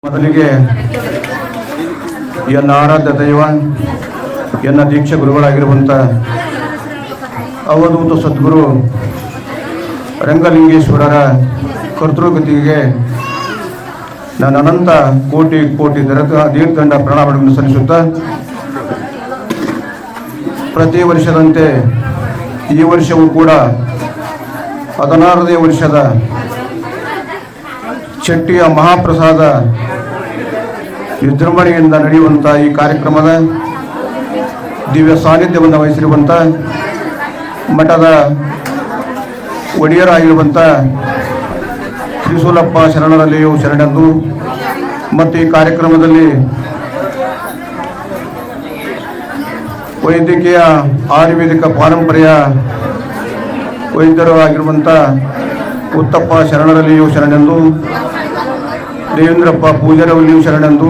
ಮೊದಲಿಗೆ ಎನ್ನ ಆರಾಧ್ಯ ದೈವ, ಎನ್ನ ದೀಕ್ಷಾ ಗುರುಗಳಾಗಿರುವಂಥ ಅವಧೂತ ಸದ್ಗುರು ರಂಗಲಿಂಗೇಶ್ವರರ ಕರ್ತೃಗತಿಗೆ ನಾನು ಅನಂತ ಕೋಟಿ ಕೋಟಿ ದೀರ್ಘಂಡ ಪ್ರಣಾಮಗಳನ್ನು ಸಲ್ಲಿಸುತ್ತಾ, ಪ್ರತಿ ವರ್ಷದಂತೆ ಈ ವರ್ಷವೂ ಕೂಡ 16ನೇ ವರ್ಷದ ಶೆಟ್ಟಿಯ ಮಹಾಪ್ರಸಾದ ವಿಜೃಂಭಣೆಯಿಂದ ನಡೆಯುವಂಥ ಈ ಕಾರ್ಯಕ್ರಮದ ದಿವ್ಯ ಸಾನ್ನಿಧ್ಯವನ್ನು ವಹಿಸಿರುವಂಥ ಮಠದ ಒಡೆಯರಾಗಿರುವಂಥ ತ್ರಿಶೂಲಪ್ಪ ಶರಣರಲ್ಲಿಯೂ ಶರಣೆಂದು ಮತ್ತು ಈ ಕಾರ್ಯಕ್ರಮದಲ್ಲಿ ವೈದ್ಯಕೀಯ ಆಯುರ್ವೇದಿಕ ಪಾರಂಪರ್ಯ ವೈದ್ಯರು ಆಗಿರುವಂಥ ಉತ್ತಪ್ಪ ಶರಣರಲ್ಲಿಯೂ ಶರಣೆಂದು, ದೇವೇಂದ್ರಪ್ಪ ಪೂಜಾರಲ್ಲಿಯೂ ಶರಣೆಂದು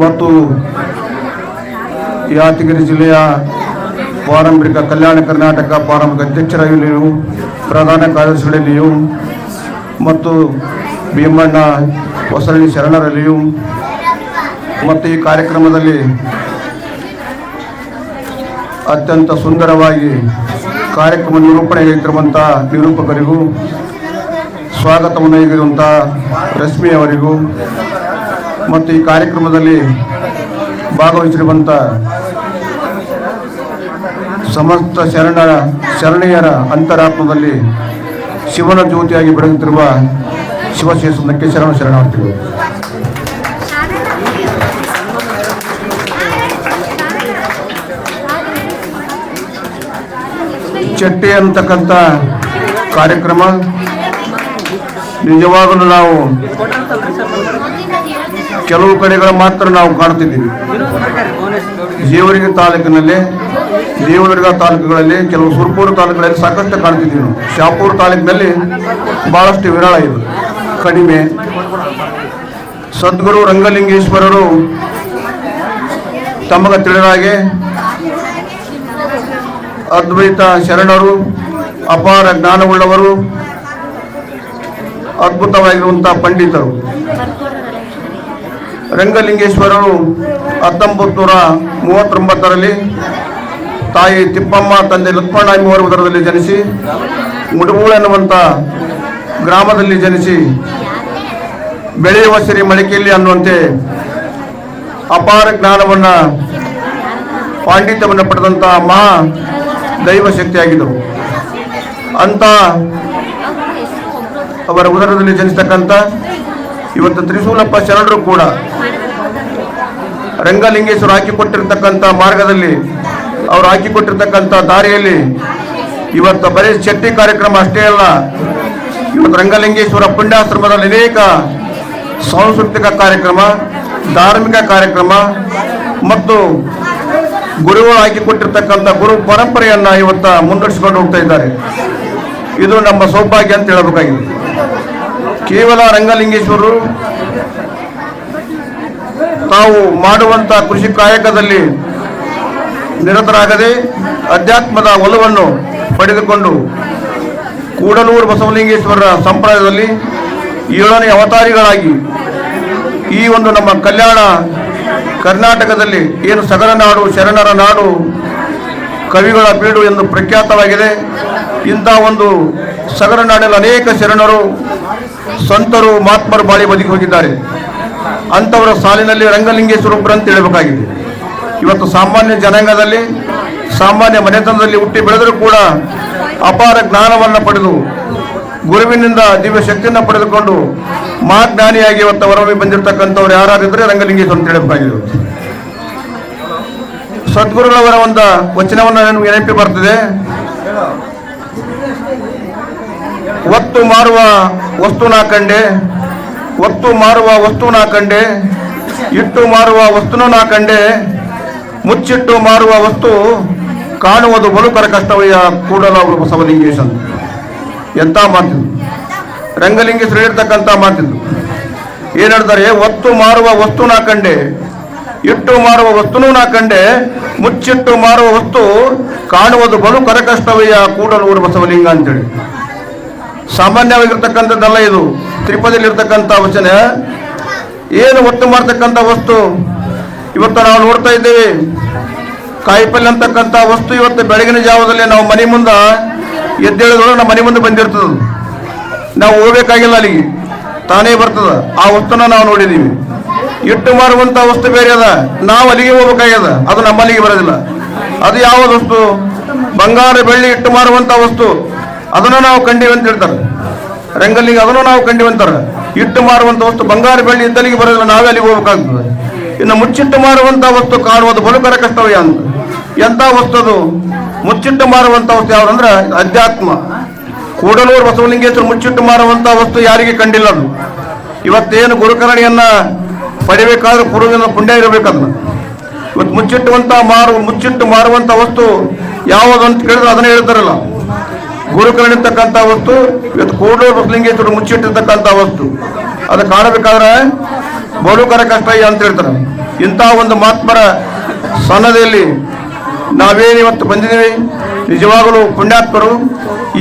ಮತ್ತು ಯಾದಗಿರಿ ಜಿಲ್ಲೆಯ ಪಾರಂಪರಿಕ ಕಲ್ಯಾಣ ಕರ್ನಾಟಕ ಪಾರಂಪರಿಕ ಅಧ್ಯಕ್ಷರಲ್ಲಿಯೂ ಪ್ರಧಾನ ಕಾರ್ಯದರ್ಶಿಗಳಲ್ಲಿಯೂ ಮತ್ತು ಭೀಮಣ್ಣ ಹೊಸಳ್ಳಿ ಶರಣರಲ್ಲಿಯೂ ಮತ್ತು ಈ ಕಾರ್ಯಕ್ರಮದಲ್ಲಿ ಅತ್ಯಂತ ಸುಂದರವಾಗಿ ಕಾರ್ಯಕ್ರಮ ನಿರೂಪಣೆಯಾಗಿರುವಂಥ ನಿರೂಪಕರಿಗೂ, ಸ್ವಾಗತವನ್ನು ನೀಡಿರುವಂಥ ರಶ್ಮಿಯವರಿಗೂ ಮತ್ತು ಈ ಕಾರ್ಯಕ್ರಮದಲ್ಲಿ ಭಾಗವಹಿಸಿರುವಂಥ ಸಮಸ್ತ ಶರಣೆಯರ ಅಂತರಾತ್ಮದಲ್ಲಿ ಶಿವನ ಜ್ಯೋತಿಯಾಗಿ ಬೆಳಗುತ್ತಿರುವ ಶಿವಶೇಷನಕ್ಕೆ ಶರಣಾರ್ಥಿಗಳು. ಚಟ್ಟಿ ಅಂತಕ್ಕಂಥ ಕಾರ್ಯಕ್ರಮ ನಿಜವಾಗಲೂ ನಾವು ಕೆಲವು ಕಡೆಗಳ ಮಾತ್ರ ನಾವು ಕಾಣ್ತಿದ್ದೀವಿ. ಜೇವರ್ಗಿ ತಾಲೂಕಿನಲ್ಲಿ, ದೇವದುರ್ಗ ತಾಲೂಕುಗಳಲ್ಲಿ, ಕೆಲವು ಸುರ್ಪುರ ತಾಲೂಕುಗಳಲ್ಲಿ ಸಾಕಷ್ಟು ಕಾಣ್ತಿದ್ದೀವಿ ನಾವು. ಶಾಪುರ ತಾಲೂಕಿನಲ್ಲಿ ಬಹಳಷ್ಟು ವಿರಳ ಇದು, ಕಡಿಮೆ. ಸದ್ಗುರು ರಂಗಲಿಂಗೇಶ್ವರರು ತಮಗೆ ತಿಳಿದ ಹಾಗೆ ಅದ್ವೈತ ಶರಣರು, ಅಪಾರ ಜ್ಞಾನವುಳ್ಳವರು, ಅದ್ಭುತವಾಗಿರುವಂಥ ಪಂಡಿತರು. ರಂಗಲಿಂಗೇಶ್ವರರು 1939ರಲ್ಲಿ ತಾಯಿ ತಿಪ್ಪಮ್ಮ, ತಂದೆ ಲಕ್ಷ್ಮಣ ಎಂಬುವರ ಉದರದಲ್ಲಿ ಜನಿಸಿ ಮುಡುಬೂಳು ಎನ್ನುವಂಥ ಗ್ರಾಮದಲ್ಲಿ ಜನಿಸಿ ಬೆಳೆಯುವ ಸಿರಿ ಮಡಿಕೆಯಲ್ಲಿ ಅನ್ನುವಂತೆ ಅಪಾರ ಜ್ಞಾನವನ್ನು, ಪಾಂಡಿತ್ಯವನ್ನು ಪಡೆದಂಥ ಮಹಾ ದೈವ ಶಕ್ತಿಯಾಗಿದ್ದರು. ಅಂತ ಅವರ ಉದರದಲ್ಲಿ ಜನಿಸ್ತಕ್ಕಂಥ ಇವತ್ತು ತ್ರಿಶೂಲಪ್ಪ ಶರಣರು ಕೂಡ ರಂಗಲಿಂಗೇಶ್ವರ ಹಾಕಿಕೊಟ್ಟಿರ್ತಕ್ಕಂಥ ಮಾರ್ಗದಲ್ಲಿ, ಅವರು ಹಾಕಿಕೊಟ್ಟಿರ್ತಕ್ಕಂಥ ದಾರಿಯಲ್ಲಿ ಇವತ್ತು ಬರೀ ಶೆಟ್ಟಿ ಕಾರ್ಯಕ್ರಮ ಅಷ್ಟೇ ಅಲ್ಲ, ಇವತ್ತು ರಂಗಲಿಂಗೇಶ್ವರ ಪುಣ್ಯಾಶ್ರಮದಲ್ಲಿ ಅನೇಕ ಸಾಂಸ್ಕೃತಿಕ ಕಾರ್ಯಕ್ರಮ, ಧಾರ್ಮಿಕ ಕಾರ್ಯಕ್ರಮ ಮತ್ತು ಗುರುಗಳು ಹಾಕಿಕೊಟ್ಟಿರ್ತಕ್ಕಂಥ ಗುರು ಪರಂಪರೆಯನ್ನು ಇವತ್ತು ಮುನ್ನಡೆಸಿಕೊಂಡು ಹೋಗ್ತಾ ಇದ್ದಾರೆ. ಇದು ನಮ್ಮ ಸೌಭಾಗ್ಯ ಅಂತ ಹೇಳಬೇಕಾಗಿದೆ. ಕೇವಲ ರಂಗಲಿಂಗೇಶ್ವರರು ತಾವು ಮಾಡುವಂಥ ಕೃಷಿ ಕಾಯಕದಲ್ಲಿ ನಿರತರಾಗದೆ ಅಧ್ಯಾತ್ಮದ ಒಲವನ್ನು ಪಡೆದುಕೊಂಡು ಕೂಡಲೂರು ಬಸವಲಿಂಗೇಶ್ವರರ ಸಂಪ್ರದಾಯದಲ್ಲಿ 7ನೇ ಅವತಾರಿಗಳಾಗಿ ಈ ಒಂದು ನಮ್ಮ ಕಲ್ಯಾಣ ಕರ್ನಾಟಕದಲ್ಲಿ ಏನು ಸಗರ ನಾಡು, ಶರಣರ ನಾಡು, ಕವಿಗಳ ಬೀಡು ಎಂದು ಪ್ರಖ್ಯಾತವಾಗಿದೆ. ಇಂಥ ಒಂದು ಸಗರ ನಾಡಿನಲ್ಲಿ ಅನೇಕ ಶರಣರು, ಸಂತರು, ಮಹಾತ್ಮರು ಬಾಳಿ ಬದುಕಿ ಹೋಗಿದ್ದಾರೆ. ಅಂಥವರ ಸಾಲಿನಲ್ಲಿ ರಂಗಲಿಂಗೇಶ್ವರೊಬ್ಬರು ಅಂತ ಹೇಳಬೇಕಾಗಿದೆ. ಇವತ್ತು ಸಾಮಾನ್ಯ ಜನಾಂಗದಲ್ಲಿ, ಸಾಮಾನ್ಯ ಮನೆತನದಲ್ಲಿ ಹುಟ್ಟಿ ಬೆಳೆದರೂ ಕೂಡ ಅಪಾರ ಜ್ಞಾನವನ್ನು ಪಡೆದು ಗುರುವಿನಿಂದ ದಿವ್ಯ ಶಕ್ತಿಯನ್ನು ಪಡೆದುಕೊಂಡು ಮಹಾಜ್ಞಾನಿಯಾಗಿ ಇವತ್ತು ಹೊರಗೆ ಬಂದಿರತಕ್ಕಂಥವ್ರು ಯಾರಾಗಿದ್ದರೆ ರಂಗಲಿಂಗೇಶ್ವರ ಅಂತ ಹೇಳಬೇಕಾಗಿದೆ. ಸದ್ಗುರುಗಳವರ ಒಂದು ವಚನವನ್ನು ನನಗೆ ನೆನಪಿ ಬರ್ತದೆ. ಒತ್ತು ಮಾರುವ ವಸ್ತುನ ಕಂಡೆ, ಒತ್ತು ಮಾರುವ ವಸ್ತುನ ಕಂಡೆ, ಇಟ್ಟು ಮಾರುವ ವಸ್ತುನೂ ನಾ ಕಂಡೆ, ಮುಚ್ಚಿಟ್ಟು ಮಾರುವ ವಸ್ತು ಕಾಣುವುದು ಬಲುಕರ ಕಷ್ಟವಯ್ಯ ಕೂಡಲೂರು ಬಸವಲಿಂಗೇಶ. ಎಂಥ ಮಾತಿದ್ದು, ರಂಗಲಿಂಗೇಶ್ವರ ಹೇಳ್ತಕ್ಕಂಥ ಮಾತಿದ್ದು. ಏನು ಹೇಳ್ತಾರೆ? ಒತ್ತು ಮಾರುವ ವಸ್ತುನ ಕಂಡೆ, ಇಟ್ಟು ಮಾರುವ ವಸ್ತುನೂ ನಾ ಕಂಡೆ, ಮುಚ್ಚಿಟ್ಟು ಮಾರುವ ವಸ್ತು ಕಾಣುವುದು ಬಲು ಕರಕಷ್ಟವಯ್ಯ ಕೂಡಲೂರು ಬಸವಲಿಂಗ ಅಂತೇಳಿ. ಸಾಮಾನ್ಯವಾಗಿರ್ತಕ್ಕಂಥದ್ದಲ್ಲ ಇದು, ತ್ರಿಪದಿಲಿರ್ತಕ್ಕಂಥ ವಚನ. ಏನು ಒತ್ತು ಮಾಡ್ತಕ್ಕಂಥ ವಸ್ತು ಇವತ್ತು ನಾವು ನೋಡ್ತಾ ಇದ್ದೇವೆ. ಕಾಯಿಪಲ್ಯ ಅಂತಕ್ಕಂಥ ವಸ್ತು ಇವತ್ತು ಬೆಳಗಿನ ಜಾವದಲ್ಲಿ ನಾವು ಮನೆ ಮುಂದೆ ಎದ್ದೇಳಿದ್ರು ನಮ್ಮ ಮನೆ ಮುಂದೆ ಬಂದಿರ್ತದೆ. ನಾವು ಹೋಗ್ಬೇಕಾಗಿಲ್ಲ, ಅಲ್ಲಿಗೆ ತಾನೇ ಬರ್ತದ. ಆ ವಸ್ತುನ ನಾವು ನೋಡಿದ್ದೀವಿ. ಇಟ್ಟು ಮಾರುವಂಥ ವಸ್ತು ಬೇರೆ ಅದ, ನಾವು ಅಲ್ಲಿಗೆ ಹೋಗ್ಬೇಕಾಗ್ಯದ, ಅದು ನಮ್ಮಲ್ಲಿಗೆ ಬರೋದಿಲ್ಲ. ಅದು ಯಾವುದು ವಸ್ತು? ಬಂಗಾರ ಬೆಳ್ಳಿ ಇಟ್ಟು ಮಾರುವಂಥ ವಸ್ತು, ಅದನ್ನು ನಾವು ಕಂಡಿವಿ ಅಂತ ಹೇಳ್ತಾರೆ. ರಂಗಲ್ಲಿಗೆ ಅದನ್ನು ನಾವು ಕಂಡಿವಿ ಅಂತಾರೆ. ಇಟ್ಟು ಮಾರುವಂಥ ವಸ್ತು ಬಂಗಾರ ಬೆಳ್ಳಿ ಇದ್ದಲ್ಲಿಗೆ ಬರೋದಿಲ್ಲ, ನಾವೇ ಅಲ್ಲಿಗೆ ಹೋಗ್ಬೇಕಾಗ್ತದೆ. ಇನ್ನು ಮುಚ್ಚಿಟ್ಟು ಮಾರುವಂಥ ವಸ್ತು ಕಾಣುವುದು ಬಲುಕರ ಕಷ್ಟವೇ ಅಂತ. ಎಂಥ ವಸ್ತು ಅದು? ಮುಚ್ಚಿಟ್ಟು ಮಾರುವಂಥ ವಸ್ತು ಯಾವುದಂದ್ರೆ ಅಧ್ಯಾತ್ಮ. ಕೂಡಲೂರು ಬಸವಲಿಂಗೇಶ್ವರ ಮುಚ್ಚಿಟ್ಟು ಮಾರುವಂಥ ವಸ್ತು ಯಾರಿಗೆ ಕಂಡಿಲ್ಲ. ಅದು ಇವತ್ತೇನು ಗುರುಕರಣಿಯನ್ನ ಪಡಿಬೇಕಾದ್ರೆ ಪೂರ್ವದಿಂದ ಪುಣ್ಯ ಇರಬೇಕದನ್ನ. ಇವತ್ತು ಮುಚ್ಚಿಟ್ಟು ಮಾರುವಂಥ ವಸ್ತು ಯಾವುದು ಅಂತ ಕೇಳಿದ್ರೆ ಅದನ್ನೇ ಹೇಳ್ತಾರಲ್ಲ. ಗುರುಕರಣಿ ಇರ್ತಕ್ಕಂಥ ವಸ್ತು ಇವತ್ತು ಕೂಡಲೂರು ಬಸವಲಿಂಗೇಶ್ವರ ಮುಚ್ಚಿಟ್ಟಿರ್ತಕ್ಕಂಥ ವಸ್ತು, ಅದು ಕಾಣಬೇಕಾದ್ರೆ ಬಲುಕರ ಕಷ್ಟ ಅಂತ ಹೇಳ್ತಾರೆ. ಇಂಥ ಒಂದು ಮಹಾತ್ಮರ ಸನ್ನದಿಯಲ್ಲಿ ನಾವೇನು ಇವತ್ತು ಬಂದಿದ್ದೀವಿ, ನಿಜವಾಗಲೂ ಪುಣ್ಯಾತ್ಮರು.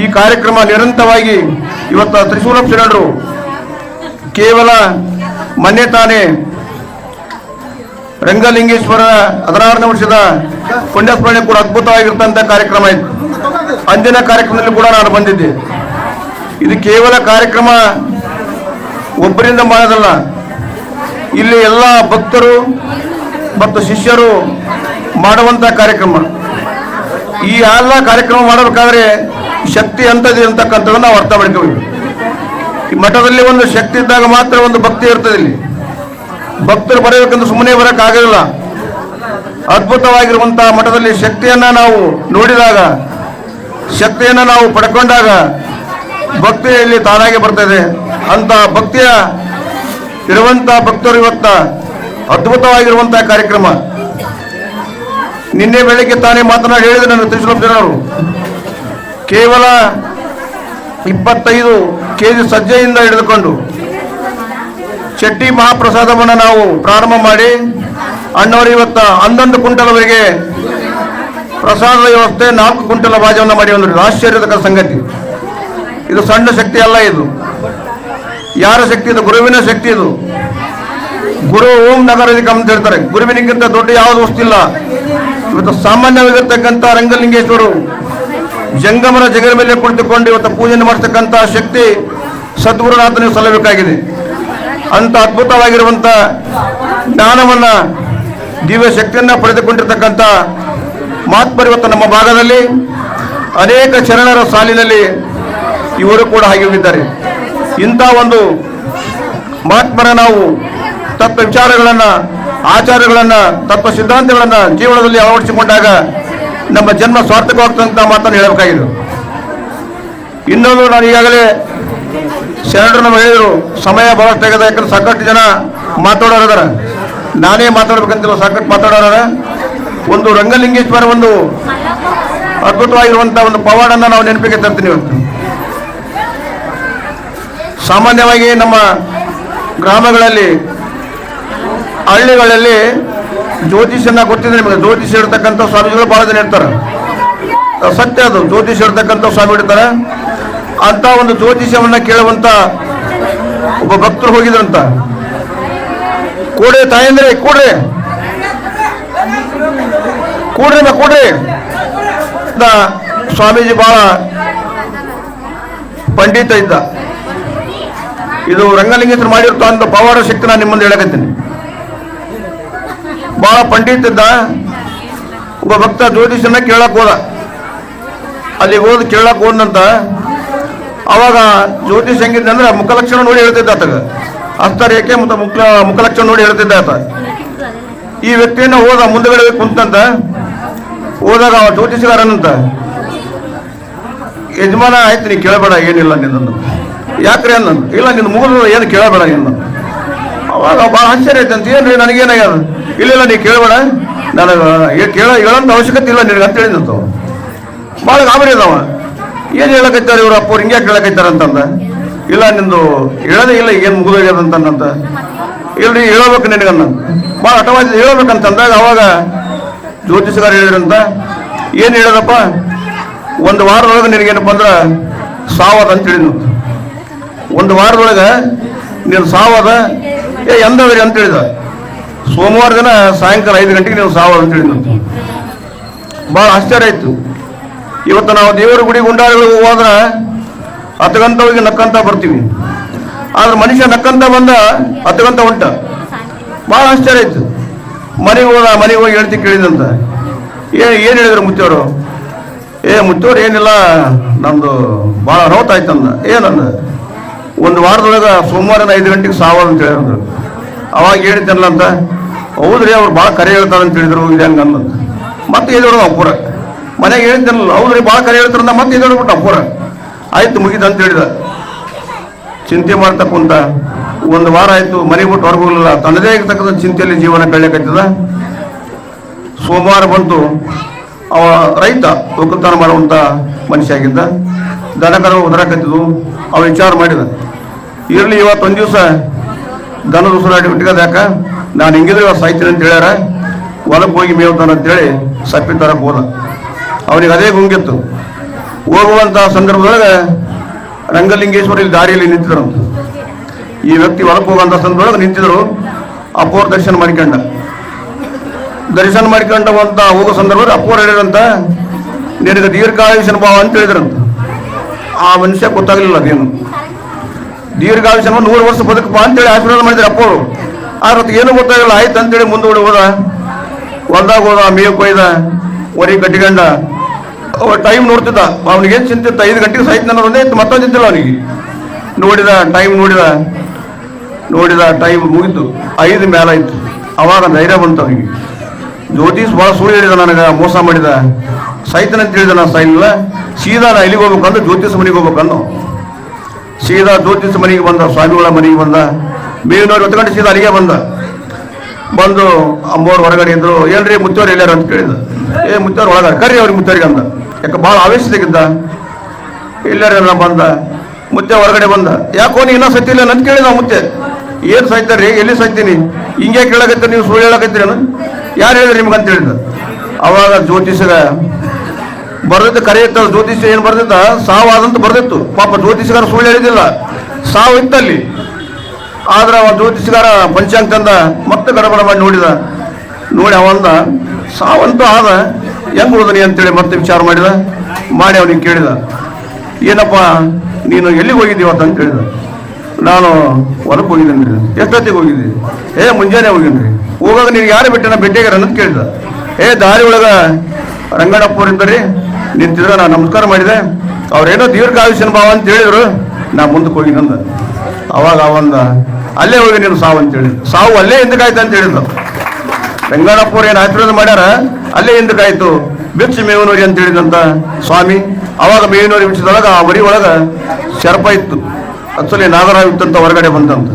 ಈ ಕಾರ್ಯಕ್ರಮ ನಿರಂತರವಾಗಿ ಇವತ್ತು ತ್ರಿಶೂಲ ಶರಣರು ಕೇವಲ ಮೊನ್ನೆ ತಾನೇ ರಂಗಲಿಂಗೇಶ್ವರ 16ನೇ ವರ್ಷದ ಪುಣ್ಯಸ್ಮರಣೆ ಕೂಡ ಅದ್ಭುತವಾಗಿರ್ತಂಥ ಕಾರ್ಯಕ್ರಮ ಇತ್ತು. ಅಂದಿನ ಕಾರ್ಯಕ್ರಮದಲ್ಲಿ ಕೂಡ ನಾನು ಬಂದಿದ್ದೆ. ಇದು ಕೇವಲ ಕಾರ್ಯಕ್ರಮ ಒಬ್ಬರಿಂದ ಮಾಡೋದಲ್ಲ, ಇಲ್ಲಿ ಎಲ್ಲ ಭಕ್ತರು ಮತ್ತು ಶಿಷ್ಯರು ಮಾಡುವಂಥ ಕಾರ್ಯಕ್ರಮ. ಈ ಎಲ್ಲ ಕಾರ್ಯಕ್ರಮ ಮಾಡಬೇಕಾದ್ರೆ ಶಕ್ತಿ ಅಂತದೆ ಅಂತಕ್ಕಂಥದ್ದನ್ನು ನಾವು ಅರ್ಥ ಮಾಡ್ಕೋಬೇಕು. ಈ ಮಠದಲ್ಲಿ ಒಂದು ಶಕ್ತಿ ಇದ್ದಾಗ ಮಾತ್ರ ಒಂದು ಭಕ್ತಿ ಇರ್ತದೆ. ಇಲ್ಲಿ ಭಕ್ತರು ಬರಬೇಕಂದ್ರೆ ಸುಮ್ಮನೆ ಬರೋಕ್ಕಾಗಲಿಲ್ಲ. ಅದ್ಭುತವಾಗಿರುವಂತಹ ಮಠದಲ್ಲಿ ಶಕ್ತಿಯನ್ನ ನಾವು ನೋಡಿದಾಗ, ಶಕ್ತಿಯನ್ನು ನಾವು ಪಡ್ಕೊಂಡಾಗ ಭಕ್ತಿಯಲ್ಲಿ ತಾನಾಗೆ ಬರ್ತದೆ. ಅಂತ ಭಕ್ತಿಯ ಇರುವಂತ ಭಕ್ತರು ಇವತ್ತ ಅದ್ಭುತವಾಗಿರುವಂತಹ ಕಾರ್ಯಕ್ರಮ. ನಿನ್ನೆ ಬೆಳಗ್ಗೆ ತಾನೇ ಮಾತನಾಡಿ ಹೇಳಿದೆ ನನ್ನ ತ್ರಿಶೂಲ ಜನರು ಕೇವಲ 25 kg ಸಜ್ಜೆಯಿಂದ ಹಿಡಿದುಕೊಂಡು ಚಟ್ಟಿ ಮಹಾಪ್ರಸಾದವನ್ನು ನಾವು ಪ್ರಾರಂಭ ಮಾಡಿ ಅಣ್ಣವರು ಇವತ್ತ 11 ಕ್ವಿಂಟಲ್ವರೆಗೆ ಪ್ರಸಾದದ ವ್ಯವಸ್ಥೆ 4 ಕ್ವಿಂಟಲ್ ಭಾಜವನ್ನು ಮಾಡಿ ಒಂದು ಆಶ್ಚರ್ಯದ ಸಂಗತಿ. ಇದು ಸಣ್ಣ ಶಕ್ತಿ ಅಲ್ಲ, ಇದು ಯಾರ ಶಕ್ತಿ? ಇದು ಗುರುವಿನ ಶಕ್ತಿ. ಇದು ಗುರು ಓಂ ನಗರದಿಕ ಅಂತ ಹೇಳ್ತಾರೆ. ಗುರುವಿನಿಗಿಂತ ದೊಡ್ಡ ಯಾವುದು ವಸ್ತಿಲ್ಲ. ಇವತ್ತು ಸಾಮಾನ್ಯವಾಗಿರ್ತಕ್ಕಂಥ ರಂಗಲಿಂಗೇಶ್ವರು ಜಂಗಮರ ಜಗರ ಮೇಲೆ ಕುಳಿತುಕೊಂಡು ಇವತ್ತು ಪೂಜೆಯನ್ನು ಮಾಡತಕ್ಕಂಥ ಶಕ್ತಿ ಸದ್ಗುರುನಾಥನಿಗೆ ಸಲ್ಲಬೇಕಾಗಿದೆ. ಅಂತ ಅದ್ಭುತವಾಗಿರುವಂಥ ಜ್ಞಾನವನ್ನ ದಿವ್ಯ ಶಕ್ತಿಯನ್ನ ಪಡೆದುಕೊಂಡಿರ್ತಕ್ಕಂಥ ಮಹಾತ್ಮರು ಇವತ್ತು ನಮ್ಮ ಭಾಗದಲ್ಲಿ ಅನೇಕ ಶರಣರ ಸಾಲಿನಲ್ಲಿ ಇವರು ಕೂಡ ಹಾಗೆ ಹೋಗಿದ್ದಾರೆ. ಇಂಥ ಒಂದು ಮಹಾತ್ಮರ ನಾವು ತತ್ವ ವಿಚಾರಗಳನ್ನು, ಆಚಾರಗಳನ್ನು, ತತ್ವ ಸಿದ್ಧಾಂತಗಳನ್ನು ಜೀವನದಲ್ಲಿ ಅಳವಡಿಸಿಕೊಂಡಾಗ ನಮ್ಮ ಜನ್ಮ ಸಾರ್ಥಕವಾಗ್ತಂತ ಮಾತನ್ನು ಹೇಳಬೇಕಾಗಿದೆ. ಇನ್ನೊಂದು, ನಾನು ಈಗಾಗಲೇ ಶರಣರು ನಮ್ಮ ಹೇಳಿದರು, ಸಮಯ ಬಹಳಷ್ಟಾಗದ. ಯಾಕಂದ್ರೆ ಸಾಕಷ್ಟು ಜನ ಮಾತಾಡೋರದಾರ, ನಾನೇ ಮಾತಾಡ್ಬೇಕಂತಿಲ್ಲ, ಸಾಕಷ್ಟು ಮಾತಾಡೋರ. ಒಂದು ರಂಗಲಿಂಗೇಶ್ವರ ಒಂದು ಅದ್ಭುತವಾಗಿರುವಂಥ ಒಂದು ಪವಾಡನ್ನು ನಾವು ನೆನಪಿಗೆ ತರ್ತೀನಿ. ಇವತ್ತು ಸಾಮಾನ್ಯವಾಗಿ ನಮ್ಮ ಗ್ರಾಮಗಳಲ್ಲಿ, ಹಳ್ಳಿಗಳಲ್ಲಿ ಜ್ಯೋತಿಷನ್ನ ಗೊತ್ತಿದೆ ನಿಮಗೆ. ಜ್ಯೋತಿಷ ಇರ್ತಕ್ಕಂಥ ಸ್ವಾಮಿಗಳು ಬಹಳ ಜನ ಇರ್ತಾರೆ. ಸತ್ಯ ಅದು, ಜ್ಯೋತಿಷ ಇರ್ತಕ್ಕಂಥ ಸ್ವಾಮಿ ಇರ್ತಾರೆ. ಅಂತ ಒಂದು ಜ್ಯೋತಿಷವನ್ನ ಕೇಳುವಂತ ಒಬ್ಬ ಭಕ್ತರು ಹೋಗಿದ್ರಂತ. ಕೂಡ್ರಿ ತಾಯಂದ್ರೆ, ಕೂಡ್ರಿ ಸ್ವಾಮೀಜಿ ಬಹಳ ಪಂಡಿತ ಇದ್ದ. ಇದು ರಂಗಲಿಂಗೇಶ್ವರ ಮಾಡಿರ್ತ ಅಂತ ಪವಾಡ ಶಕ್ತಿ ನಾನು ನಿಮ್ಮಂದು ಹೇಳಕತ್ತೀನಿ. ಬಹಳ ಪಂಡಿತ ಇದ್ದ. ಒಬ್ಬ ಭಕ್ತ ಜ್ಯೋತಿಷನ್ನ ಕೇಳಕ್ ಹೋದ. ಅಲ್ಲಿಗೆ ಹೋದ್ ಕೇಳಕ್ ಹೋದಂತ ಅವಾಗ ಜ್ಯೋತಿಷ್ ಹೆಂಗಿದ್ದ ಅಂದ್ರೆ ಮುಖಲಕ್ಷಣ ನೋಡಿ ಹೇಳ್ತಿದ್ದ ಆತಗ. ಹಸ್ತರೇಖೆ ಮತ್ತು ಮುಖಲಕ್ಷಣ ನೋಡಿ ಹೇಳ್ತಿದ್ದ ಆತ. ಈ ವ್ಯಕ್ತಿಯನ್ನ ಹೋದ, ಮುಂದಗಡೆ ಕುಂತಂತ ಹೋದಾಗ ಅವ ಜ್ಯೋತಿಷಗಾರನಂತ, ಯಜಮಾನ ಆಯ್ತು ನೀ ಕೇಳಬೇಡ, ಏನಿಲ್ಲ ನಿನ್ನ. ಯಾಕ್ರಿ ಅಂದ. ಇಲ್ಲ ನಿನ್ನ ಮುಗಿದ ಏನು ಕೇಳಬೇಡ ನಿನ್ನ. ಅವಾಗ ಭಾಳ ಆಶ್ಚರ್ಯ ಐತಂತ. ಏನ್ರಿ ನನಗೇನಾಗ್ಯದ? ಇಲ್ಲ ನೀ ಕೇಳಬೇಡ, ನನಗೆ ಹೇಳೋಂಥ ಅವಶ್ಯಕತೆ ಇಲ್ಲ ನಿನಗೆ ಅಂತ ಹೇಳಿದಂತ. ಭಾಳ ಗಾಬರಿ ಅದಾವ. ಏನು ಹೇಳಕೈತಾರೆ ಇವ್ರು ಅಪ್ಪವ್ರು, ಹಿಂಗೆ ಕೇಳಕೈತಾರ ಅಂತಂದ. ಇಲ್ಲ ನಿಂದು ಹೇಳೋದೇ ಇಲ್ಲ, ಏನು ಮುಗಿದೋಗ್ಯದಂತಂದಂತ. ಇಲ್ರಿ ಹೇಳಬೇಕು ನಿನಗನ್ನ. ಭಾಳ ಹಠವಾಗಿ ಹೇಳಬೇಕಂತಂದಾಗ ಅವಾಗ ಜ್ಯೋತಿಷಗಾರ ಹೇಳಿದ್ರಂತ, ಏನು ಹೇಳೋದಪ್ಪ, ಒಂದು ವಾರದೊಳಗೆ ನಿನಗೇನಪ್ಪ ಅಂದ್ರೆ ಸಾವದ ಅಂತ ಹೇಳಿದ್ನು. ಒಂದು ವಾರದೊಳಗೆ ನೀನು ಸಾವದ, ಎಂದದ್ರಿ ಅಂತ ಹೇಳಿದ. ಸೋಮವಾರ ದಿನ ಸಾಯಂಕಾಲ 5 ಗಂಟೆಗೆ ನೀವು ಸಾವು ಅಂತ ಹೇಳಿದಂತ. ಭಾಳ ಆಶ್ಚರ್ಯ ಆಯ್ತು. ಇವತ್ತು ನಾವು ದೇವರ ಗುಡಿ ಗುಂಡಾರಗಳಿಗೆ ಹೋದ್ರೆ 10 ಗಂಟೆ ಹೋಗಿ ನಕ್ಕಂತ ಬರ್ತೀವಿ, ಆದ್ರೆ ಮನುಷ್ಯ ನಕ್ಕಂತ ಬಂದ 10 ಗಂಟೆ ಹೊಂಟ. ಭಾಳ ಆಶ್ಚರ್ಯ ಆಯ್ತು. ಮನೆಗೆ ಹೋಗಿ ಹೇಳ್ತಿ ಕೇಳಿದಂತ. ಏನು ಹೇಳಿದ್ರು ಮುತ್ತವರು? ಮುತ್ತವ್ರು ಏನಿಲ್ಲ, ನಮ್ದು ಭಾಳ ಅನಾಹುತ ಆಯ್ತಂದ. ಏನಂದ? 1 ವಾರದೊಳಗೆ ಸೋಮವಾರ 5 ಗಂಟೆಗೆ ಸಾವು ಅಂತ ಹೇಳಿದ್ರು. ಅವಾಗ ಹೇಳಿದ್ದಲ್ಲ ಅಂತ. ಹೌದ್ರಿ, ಅವ್ರು ಭಾಳ ಕರೆ ಹೇಳ್ತಾರೆ ಅಂತ ಹೇಳಿದ್ರು. ಇದು ಹೆಂಗೆ ಅನ್ನಂತ ಮತ್ತೆ ಎದೋಡು ಅಪ್ಪುರ. ಮನೆಗೆ ಹೇಳಿದ್ದಲ್ಲ, ಹೌದ್ರಿ ಭಾಳ ಕರೆ ಹೇಳ್ತಾರಂತ ಮತ್ತೆ ಎದೋಡ್ಬಿಟ್ಟು ಅಪ್ಪುರ. ಆಯ್ತು ಮುಗಿದ ಅಂತ ಹೇಳಿದ. ಚಿಂತೆ ಮಾಡ್ತಾ ಕುಂತ 1 ವಾರ ಆಯ್ತು, ಮನೆಗೆ ಬಿಟ್ಟು ಹೊರಗೆ ಹೋಗಲಿಲ್ಲ. ತನ್ನದೇ ಆಗಿರ್ತಕ್ಕಂಥ ಚಿಂತೆಯಲ್ಲಿ ಜೀವನ ಕಳೆಯಕತ್ತಿದ. ಸೋಮವಾರ ಬಂತು. ಅವ ರೈತ, ಒಕ್ಕಲ್ತನ ಮಾಡುವಂಥ ಮನುಷ್ಯ ಆಗಿದ್ದ. ದನಕರು ಉದರಕತ್ತಿದ್ವು. ಅವ ವಿಚಾರ ಮಾಡಿದ, ಇರಲಿ ಇವತ್ತು 1 ದಿವಸ ದನದ ಉಸಿರಾಡಿ ಬಿಟ್ಟಿಗದ. ಯಾಕ ನಾನು ಹಿಂಗಿದ್ರೆ ಇವತ್ತು ಸಾಯ್ತೀನಿ ಅಂತ ಹೇಳ್ಯಾರ, ಹೊಲಕ್ಕೆ ಹೋಗಿ ಮೇವ್ತಾನ ಅಂತೇಳಿ ಸಪ್ಪಿ ತರಕ್ಕೆ ಹೋದ. ಅವನಿಗೆ ಅದೇ ಗುಂಗಿತ್ತು. ಹೋಗುವಂಥ ಸಂದರ್ಭದೊಳಗೆ ರಂಗಲಿಂಗೇಶ್ವರ ಇಲ್ಲಿ ದಾರಿಯಲ್ಲಿ ನಿಂತಿದ್ರಂತ. ಈ ವ್ಯಕ್ತಿ ಹೊಲಕ್ಕೆ ಹೋಗುವಂಥ ಸಂದರ್ಭದೊಳಗೆ ನಿಂತಿದ್ರು. ಅಪ್ಪವ್ರ ದರ್ಶನ ಮಾಡಿಕೊಂಡ ಅಂತ ಹೋಗೋ ಸಂದರ್ಭದಲ್ಲಿ ಅಪ್ಪವ್ರು ಹೇಳಿದ್ರಂತ, ನಿನಗೆ ದೀರ್ಘಾಯುಷ್ಯನ ಭಾವ ಅಂತ ಹೇಳಿದ್ರಂತ. ಆ ಮನುಷ್ಯ ಗೊತ್ತಾಗಲಿಲ್ಲ ಅದೇನು. ದೀರ್ಘಾಯುಷ್ಯನ 100 ವರ್ಷ ಬದುಕಪ್ಪ ಅಂತೇಳಿ ಆಶೀರ್ವಾದ ಮಾಡಿದ್ರು ಅಪ್ಪವರು. ಆದ್ರೆ ಏನು ಗೊತ್ತಾಗಲ್ಲ. ಆಯ್ತು ಅಂತೇಳಿ ಮುಂದೂಡಿ ಹೋದ. ಹೊಲ್ದಾಗ ಹೋದ, ಮೇವು ಕೊಯ್ದ, ಹೊರಗೆ ಕಟ್ಟಿಕೊಂಡ. ಟೈಮ್ ನೋಡ್ತಿದ್ದ. ಅವನಿಗೇನು ಚಿಂತಿತ್ತ? 5 ಗಂಟೆಗೆ ಸಾಯ್ತು ಅನ್ನೋದೊಂದೇ ಇತ್ತು, ಮತ್ತೊಂದು ಚಿಂತಿಲ್ಲ ಅವನಿಗೆ. ನೋಡಿದ ಟೈಮ್ ಮುಗಿತು, 5 ಮೇಲಾಯ್ತು. ಅವಾಗ ಧೈರ್ಯ ಬಂತು ಅವನಿಗೆ. ಜ್ಯೋತಿಷ್ ಭಾಳ ಸುಳ್ಳು ಹೇಳಿದ, ನನಗೆ ಮೋಸ ಮಾಡಿದ, ಸಾಯ್ತಾನಂತ ಹೇಳಿದ. ನಾನು ಸಾಯಿಲ್ಲ, ಸೀದಾ ನಾ ಎಲ್ಲಿಗೆ ಹೋಗ್ಬೇಕಂದ್ರೆ ಜ್ಯೋತಿಷ್ ಮನೆಗೆ ಹೋಗ್ಬೇಕಂದು. ಸೀದಾ ಜ್ಯೋತಿಷ್ ಮನೆಗೆ ಬಂದ, ಸ್ವಾಮಿಗಳ ಮನೆಗೆ ಬಂದ. ಬೇವಿನವ್ರು 10 ಗಂಟೆ ಸೀದಾ ಅಲ್ಲಿಗೆ ಬಂದು ಅಮ್ಮವ್ರು ಹೊರಗಡೆ ಇದ್ರು. ಏನ್ರಿ ಮುತ್ತವ್ರು ಎಲ್ಲಾರ ಅಂತ ಕೇಳಿದ. ಮುತ್ತವ್ರು ಒಳಗಾರ, ಕರ್ರಿ ಅವ್ರಿಗೆ ಮುತ್ತವ್ರಿಗೆ ಅಂದ. ಯಾಕೆ ಭಾಳ ಆವೇಶದಾಗಿದ್ದ. ಎಲ್ಲಾರ ಬಂದ. ಮುತ್ತೆ ಹೊರಗಡೆ ಬಂದ. ಯಾಕೋ ನೀ ಇನ್ನೂ ಸತ್ತಿಲ್ಲ ಅಂತ ಕೇಳಿದ. ಮುತ್ತೆ ಏನು ಸಾಯ್ತಾರ್ರಿ? ಎಲ್ಲಿ ಸಾಯ್ತೀನಿ? ಹಿಂಗೆ ಕೇಳಕತ್ತೀರಿ, ನೀವು ಸುಳ್ಳು ಹೇಳಕತ್ತೀರಿ? ಯಾರು ಹೇಳಿದ್ರಿ ನಿಮ್ಗೆ ಅಂತ ಹೇಳಿದ. ಅವಾಗ ಜ್ಯೋತಿಷಗ ಬರ್ದಿತ್ತು, ಕರೆ ಇತ್ತ. ಜ್ಯೋತಿಷ ಏನು ಬರ್ದಿತ್ತ? ಸಾವು ಆದಂತ ಬರ್ದಿತ್ತು. ಪಾಪ ಜ್ಯೋತಿಷಗಾರ ಸುಳ್ಳು ಹೇಳಿದಿಲ್ಲ, ಸಾವು ಇತ್ತಲ್ಲಿ. ಆದ್ರೆ ಅವ ಜ್ಯೋತಿಷಗಾರ ಪಂಚಾಂಗ ತಂದ, ಮತ್ತೆ ಗಡಬಡ ಮಾಡಿ ನೋಡಿ ಅವಂದ ಸಾವಂತೂ ಆದ, ಹೆಂಗ್ ಉಳಿದನಿ ಅಂತೇಳಿ ಮತ್ತೆ ವಿಚಾರ ಮಾಡಿ ಅವನಿಗೆ ಕೇಳಿದ, ಏನಪ್ಪ ನೀನು ಎಲ್ಲಿಗೆ ಹೋಗಿದ್ದೀವತ್ತ ಅಂತ ಕೇಳಿದ. ನಾನು ಹೊಲಕ್ಕೆ ಹೋಗಿದ್ದೇನೆ. ಎಷ್ಟೊತ್ತಿಗೆ ಹೋಗಿದ್ದಿ? ಮುಂಜಾನೆ ಹೋಗಿನ್ರಿ. ಹೋಗಾಗ ನೀನು ಯಾರು ಬಿಟ್ಟೆ ಭೇಟಿಯಾಗ್ಯಾರ ಅಂತ ಕೇಳಿದ. ದಾರಿ ಒಳಗ ರಂಗಣ್ಣಪ್ಪವ್ರು ಇದ್ದರಿ, ನಿಂತಿದ್ರೆ ನಾನು ನಮಸ್ಕಾರ ಮಾಡಿದೆ. ಅವ್ರೇನೋ ದೀರ್ಘಾಯುಷ್ಯನ ಭಾವ ಅಂತ ಹೇಳಿದ್ರು, ನಾ ಮುಂದಕ್ಕೆ ಹೋಗಿನಂದ. ಅವಾಗ ಅವಂದ ಅಲ್ಲೇ ಹೋಗಿ ನೀನು ಸಾವು ಅಂತ ಹೇಳಿದ್ರು. ಸಾವು ಅಲ್ಲೇ ಹಿಂದಕ್ಕಾಯ್ತು ಅಂತ ಹೇಳಿದ್ರು. ರಂಗಣ್ಣಪ್ಪವ್ರು ಏನು ಆಶೀರ್ವಾದ ಮಾಡ್ಯಾರ, ಅಲ್ಲೇ ಹಿಂದಕ್ಕಾಯ್ತು. ಬಿಚ್ಚು ಮೇವನೂರಿ ಅಂತ ಹೇಳಿದಂತ ಸ್ವಾಮಿ. ಅವಾಗ ಮೇವಿನೂರಿ ಬಿಚ್ಚಿದೊಳಗ ಆ ಮರಿ ಒಳಗ ಶರ್ಪ ಇತ್ತು, ಅಚ್ಚಲಿ ನಾಗರಾವ್ ಇತ್ತಂತ ಹೊರಗಡೆ ಬಂತಂತ.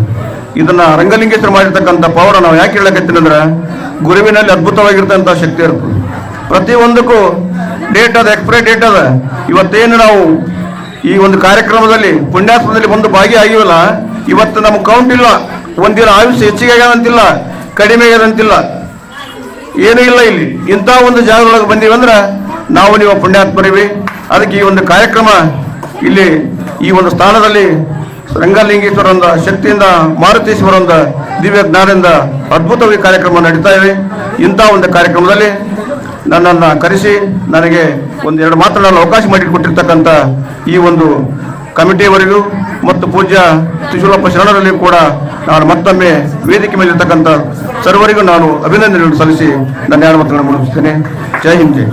ಇದನ್ನ ರಂಗಲಿಂಗೇಶ್ವರ ಮಾಡಿರ್ತಕ್ಕಂಥ ಪವರ್ ನಾವು ಯಾಕೆ ಹೇಳಕತ್ತೀನಂದ್ರೆ, ಗುರುವಿನಲ್ಲಿ ಅದ್ಭುತವಾಗಿರ್ತಂಥ ಶಕ್ತಿ ಇರ್ತದೆ. ಪ್ರತಿಯೊಂದಕ್ಕೂ ಡೇಟ್ ಅದ, ಎಕ್ಸ್ಪೈರಿ ಡೇಟ್ ಅದ. ಇವತ್ತೇನು ನಾವು ಈ ಒಂದು ಕಾರ್ಯಕ್ರಮದಲ್ಲಿ ಪುಣ್ಯಾತ್ಮದಲ್ಲಿ ಬಂದು ಭಾಗಿಯಾಗಿವಲ್ಲ, ಇವತ್ತು ನಮ್ಗೆ ಕೌಂಟ್ ಇಲ್ಲ. ಒಂದಿನ ಆಯುಷ್ಯ ಹೆಚ್ಚಿಗೆ ಆಗ್ಯದಂತಿಲ್ಲ, ಕಡಿಮೆ ಆಗ್ಯದಂತಿಲ್ಲ, ಏನೂ ಇಲ್ಲ. ಇಲ್ಲಿ ಇಂಥ ಒಂದು ಜಾಗದೊಳಗೆ ಬಂದೀವಂದ್ರೆ ನಾವು ನೀವು ಪುಣ್ಯಾತ್ಮರಿವಿ. ಅದಕ್ಕೆ ಈ ಒಂದು ಕಾರ್ಯಕ್ರಮ ಇಲ್ಲಿ ಈ ಒಂದು ಸ್ಥಾನದಲ್ಲಿ ರಂಗಲಿಂಗೇಶ್ವರಂದ ಶಕ್ತಿಯಿಂದ, ಮಾರುತೇಶ್ವರಂದ ದಿವ್ಯ ಜ್ಞಾನದಿಂದ ಅದ್ಭುತವಾಗಿ ಕಾರ್ಯಕ್ರಮ ನಡೀತಾ ಇದೆ. ಇಂಥ ಒಂದು ಕಾರ್ಯಕ್ರಮದಲ್ಲಿ ನನ್ನನ್ನು ಕರೆಸಿ ನನಗೆ 1-2 ಮಾತನಾಡಲು ಅವಕಾಶ ಮಾಡಿಕೊಟ್ಟಿರ್ತಕ್ಕಂಥ ಈ ಒಂದು ಕಮಿಟಿಯವರಿಗೂ ಮತ್ತು ಪೂಜ್ಯ ತ್ರಿಶೂಲಪ್ಪ ಶರಣರಲ್ಲಿ ಕೂಡ ನಾನು ಮತ್ತೊಮ್ಮೆ ವೇದಿಕೆ ಮೇಲಿರ್ತಕ್ಕಂಥ ಸರ್ವರಿಗೂ ನಾನು ಅಭಿನಂದನೆಗಳನ್ನು ಸಲ್ಲಿಸಿ ನನ್ನ 2 ಮಾತುಗಳನ್ನು ಮುಗಿಸ್ತೇನೆ. ಜೈ ಹಿಂದ್, ಜೈ.